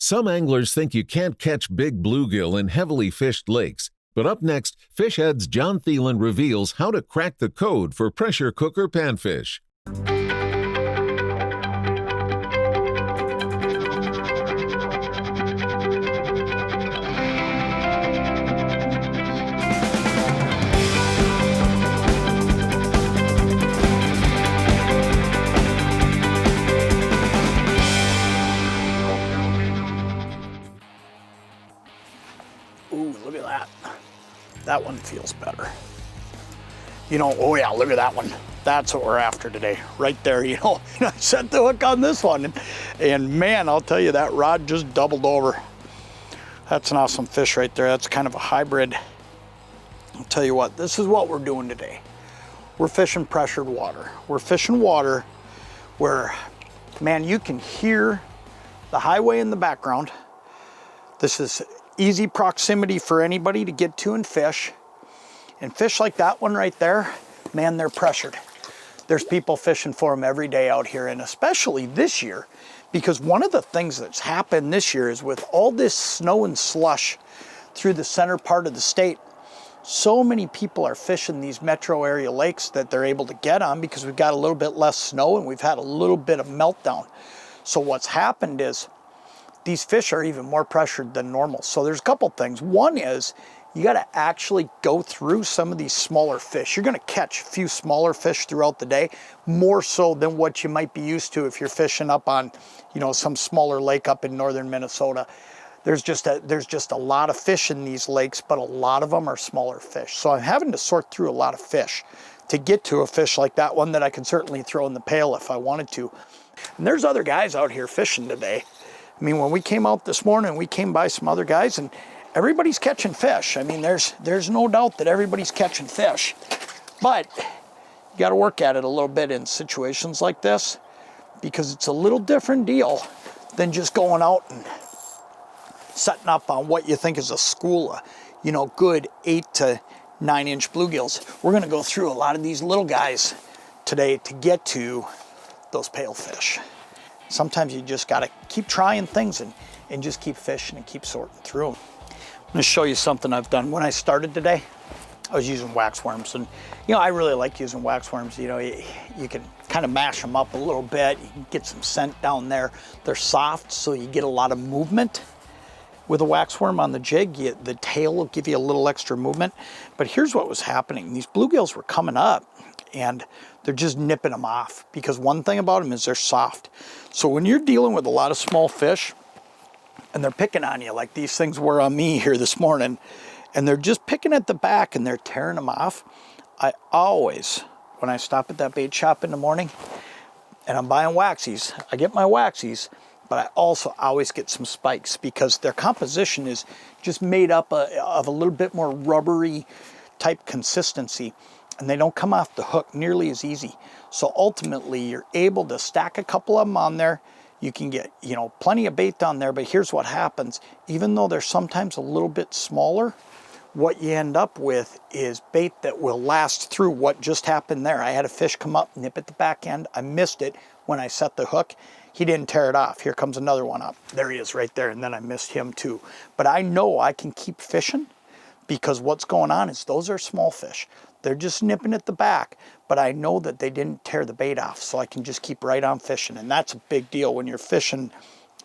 Some anglers think you can't catch big bluegill in heavily fished lakes, but up next, Fish Head's Jon Thelen reveals how to crack the code for pressure cooker panfish. Ooh, look at that. That one feels better. You know, oh yeah, look at that one. That's what we're after today, right there, you know. I set the hook on this one, and man, I'll tell you, that rod just doubled over. That's an awesome fish right there. That's kind of a hybrid. I'll tell you what, this is what we're doing today. We're fishing pressured water. We're fishing water where, man, you can hear the highway in the background. This is easy proximity for anybody to get to and fish. And fish like that one right there, man, they're pressured. There's people fishing for them every day out here, and especially this year, because one of the things that's happened this year is with all this snow and slush through the center part of the state, so many people are fishing these metro area lakes that they're able to get on because we've got a little bit less snow and we've had a little bit of meltdown. So what's happened is these fish are even more pressured than normal. So there's a couple things. One is you got to actually go through some of these smaller fish. You're going to catch a few smaller fish throughout the day, more so than what you might be used to if you're fishing up on, you know, some smaller lake up in northern Minnesota. There's just a lot of fish in these lakes, but a lot of them are smaller fish. So I'm having to sort through a lot of fish to get to a fish like that one that I can certainly throw in the pail if I wanted to. And there's other guys out here fishing today. I mean, when we came out this morning, we came by some other guys, and everybody's catching fish. I mean, there's no doubt that everybody's catching fish. But you got to work at it a little bit in situations like this, because it's a little different deal than just going out and setting up on what you think is a school of, you know, good 8 to 9 inch bluegills. We're going to go through a lot of these little guys today to get to those pale fish. Sometimes you just got to keep trying things and just keep fishing and keep sorting through them. I'm going to show you something I've done. When I started today, I was using wax worms, and you know, I really like using wax worms. You know, you can kind of mash them up a little bit. You can get some scent down there. They're soft, so you get a lot of movement. With a wax worm on the jig, the tail will give you a little extra movement. But here's what was happening. These bluegills were coming up, and they're just nipping them off, because one thing about them is they're soft. So when you're dealing with a lot of small fish and they're picking on you like these things were on me here this morning, and they're just picking at the back and they're tearing them off, I always, when I stop at that bait shop in the morning and I'm buying waxies, I get my waxies, but I also always get some spikes, because their composition is just made up of a little bit more rubbery type consistency, and they don't come off the hook nearly as easy. So ultimately, you're able to stack a couple of them on there. You can get, you know, plenty of bait on there, but here's what happens. Even though they're sometimes a little bit smaller, what you end up with is bait that will last through what just happened there. I had a fish come up, nip at the back end. I missed it when I set the hook. He didn't tear it off. Here comes another one up. There he is right there, and then I missed him too. But I know I can keep fishing, because what's going on is those are small fish. They're just nipping at the back, but I know that they didn't tear the bait off, so I can just keep right on fishing. And that's a big deal when you're fishing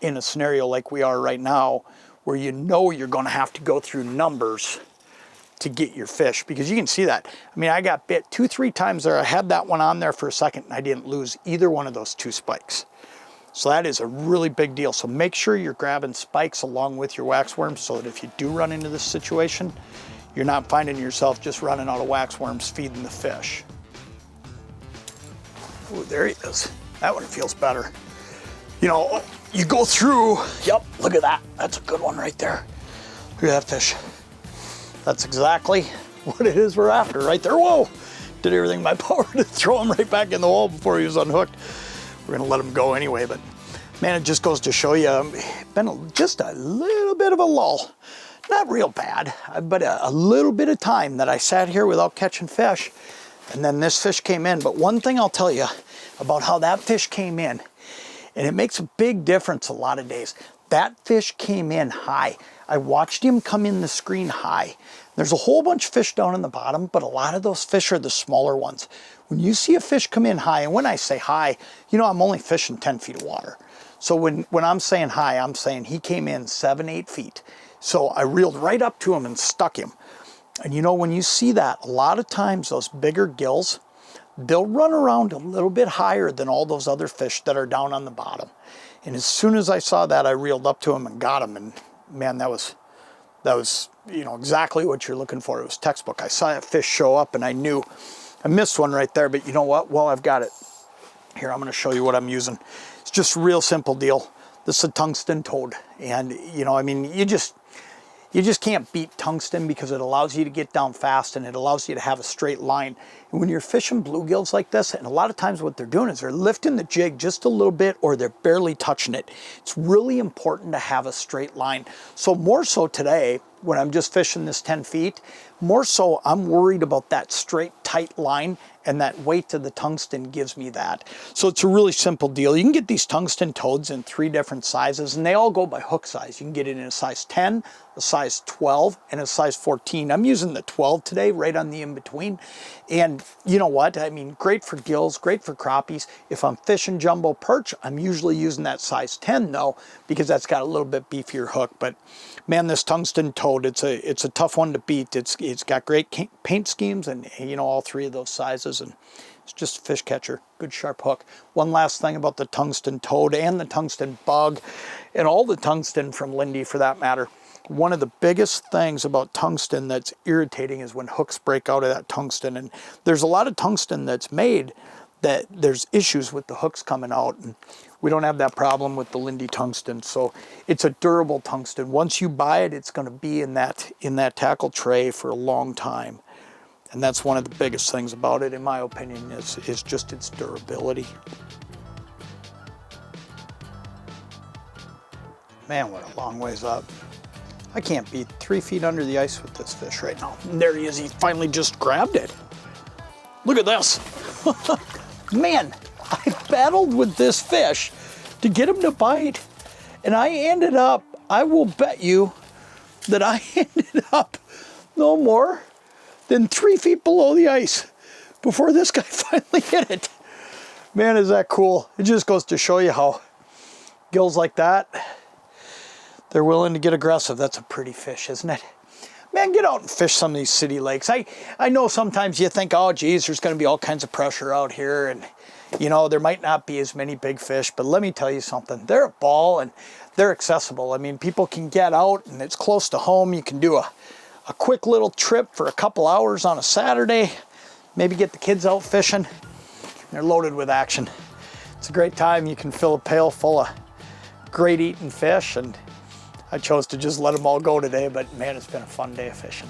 in a scenario like we are right now, where you know you're going to have to go through numbers to get your fish, because you can see that. I mean, I got bit 2-3 times there. I had that one on there for a second, and I didn't lose either one of those 2 spikes. So that is a really big deal. So make sure you're grabbing spikes along with your wax worms, so that if you do run into this situation, you're not finding yourself just running out of wax worms feeding the fish. Oh, there he is. That one feels better. You know, you go through, yep, look at that. That's a good one right there. Look at that fish. That's exactly what it is we're after right there. Whoa, did everything in my power to throw him right back in the hole before he was unhooked. We're gonna let him go anyway, but man, it just goes to show you, been just a little bit of a lull. Not real bad, but a little bit of time that I sat here without catching fish, and then this fish came in. But one thing I'll tell you about how that fish came in, and it makes a big difference a lot of days. That fish came in high. I watched him come in the screen high. There's a whole bunch of fish down in the bottom, but a lot of those fish are the smaller ones. When you see a fish come in high, and when I say high, you know, I'm only fishing 10 feet of water. So when I'm saying high, I'm saying he came in 7, 8 feet. So I reeled right up to him and stuck him. And you know, when you see that, a lot of times those bigger gills, they'll run around a little bit higher than all those other fish that are down on the bottom. And as soon as I saw that, I reeled up to him and got him. And man, that was, you know, exactly what you're looking for. It was textbook. I saw that fish show up and I knew I missed one right there, but you know what? Well, I've got it. Here, I'm going to show you what I'm using. It's just a real simple deal. This is a tungsten toad. And, you know, I mean, you just can't beat tungsten because it allows you to get down fast and it allows you to have a straight line. And when you're fishing bluegills like this, and a lot of times what they're doing is they're lifting the jig just a little bit or they're barely touching it. It's really important to have a straight line. So more so today, when I'm just fishing this 10 feet, more so I'm worried about that straight, tight line, and that weight of the tungsten gives me that. So it's a really simple deal. You can get these tungsten toads in 3 different sizes, and they all go by hook size. You can get it in a size 10, a size 12, and a size 14. I'm using the 12 today, right on the in-between. And you know what? I mean, great for gills, great for crappies. If I'm fishing jumbo perch, I'm usually using that size 10 though, because that's got a little bit beefier hook. But man, this tungsten toad, it's a tough one to beat. It's got great paint schemes and, you know, all 3 of those sizes, and it's just a fish catcher, good sharp hook. One last thing about the tungsten toad and the tungsten bug and all the tungsten from Lindy for that matter. One of the biggest things about tungsten that's irritating is when hooks break out of that tungsten. And there's a lot of tungsten that's made that there's issues with the hooks coming out. And we don't have that problem with the Lindy tungsten. So it's a durable tungsten. Once you buy it, it's going to be in that tackle tray for a long time. And that's one of the biggest things about it, in my opinion, is just its durability. Man, what a long ways up. I can't be 3 feet under the ice with this fish right now. And there he is, he finally just grabbed it. Look at this. Man, I battled with this fish to get him to bite. And I ended up, I will bet you that I ended up no more than 3 feet below the ice before this guy finally hit it. Man, is that cool. It just goes to show you how gills like that, they're willing to get aggressive. That's a pretty fish, isn't it? Man, get out and fish some of these city lakes. I know sometimes you think, oh, geez, there's going to be all kinds of pressure out here. And, you know, there might not be as many big fish. But let me tell you something. They're a ball and they're accessible. I mean, people can get out and it's close to home. You can do a quick little trip for a couple hours on a Saturday. Maybe get the kids out fishing. They're loaded with action. It's a great time. You can fill a pail full of great eating fish, and I chose to just let them all go today, but man, it's been a fun day of fishing.